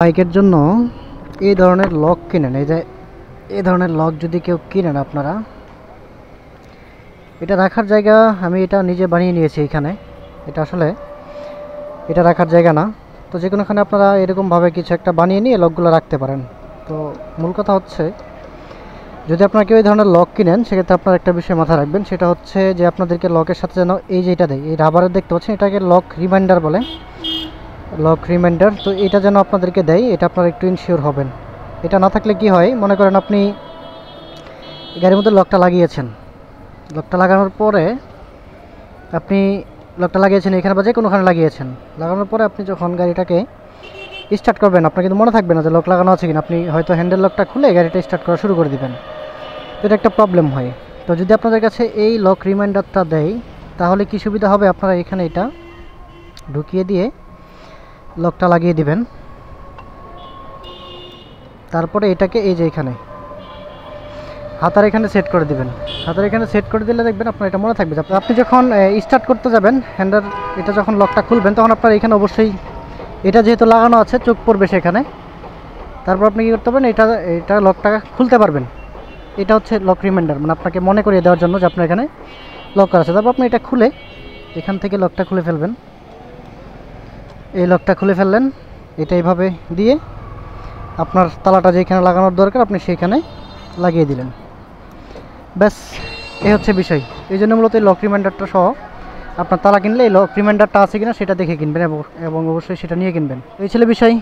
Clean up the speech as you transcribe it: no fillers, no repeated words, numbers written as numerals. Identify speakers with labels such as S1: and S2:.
S1: বাইকের জন্য এই ধরনের লক কিনেন, এই ধরনের লক যদি কেউ কিনেন আপনারা, এটা রাখার জায়গা আমি এটা নিজে বানিয়ে নিয়েছি। এখানে এটা আসলে এটা রাখার জায়গা না, তো যে কোনোখানে আপনারা এরকমভাবে কিছু একটা বানিয়ে নিয়ে লকগুলো রাখতে পারেন। তো মূল কথা হচ্ছে, যদি আপনারা কেউ এই ধরনের লক কিনেন সেক্ষেত্রে আপনারা একটা বিষয় মাথায় রাখবেন, সেটা হচ্ছে যে আপনাদেরকে লকের সাথে যেন এই যে এটা দেয়, এই রাবারের দেখতে পাচ্ছেন, এটাকে লক রিমাইন্ডার বলে, লক রিমাইন্ডার। তো এটা যেন আপনাদেরকে দেয়, এটা আপনারা একটু ইনশিওর হবেন। এটা না থাকলে কি হয়, মনে করেন আপনি গাড়ির মধ্যে লকটা লাগিয়েছেন, লকটা লাগানোর পরে আপনি লকটা লাগিয়েছেন এখানে বা যে কোনোখানে লাগিয়েছেন, লাগানোর পরে আপনি যখন গাড়িটাকে স্টার্ট করবেন আপনার কিন্তু মনে থাকবে না যে লক লাগানো আছে কিনা। আপনি হয়তো হ্যান্ডেল লকটা খুলে গাড়িটা স্টার্ট করা শুরু করে দিবেন, তো এটা একটা প্রবলেম হয়। তো যদি আপনাদের কাছে এই লক রিমাইন্ডারটা দেয় তাহলে কি সুবিধা হবে, আপনারা এখানে এটা ঢুকিয়ে দিয়ে লকটা লাগিয়ে দিবেন। তারপরে এটাকে এই যে এখানে হাতার এখানে সেট করে দিবেন। হাতার এখানে সেট করে দিলে দেখবেন আপনার এটা মনে থাকবে যে আপনি যখন স্টার্ট করতে যাবেন হ্যান্ডেল, এটা যখন লকটা খুলবেন তখন আপনার এখানে অবশ্যই এটা যেহেতু লাগানো আছে চোখ পড়বে সেখানে। তারপর আপনি কী করতে পারবেন, এটা লকটা খুলতে পারবেন। এটা হচ্ছে লক রিমাইন্ডার, মানে আপনাকে মনে করিয়ে দেওয়ার জন্য যে আপনার এখানে লক করা আছে। তারপর আপনি এটা খুলে এখান থেকে লকটা খুলে ফেলবেন। এই লকটা খুলে ফেললেন, এটা এইভাবে দিয়ে আপনার তালাটা যেখানে লাগানোর দরকার আপনি সেইখানে লাগিয়ে দিলেন, ব্যাস। এই হচ্ছে বিষয়। এই জন্য মূলত এই লক রিমাইন্ডারটা সহ আপনার তালা কিনলে এই লক রিমাইন্ডারটা আছে কিনা সেটা দেখে কিনবেন এবং অবশ্যই সেটা নিয়ে কিনবেন। এই ছিল বিষয়।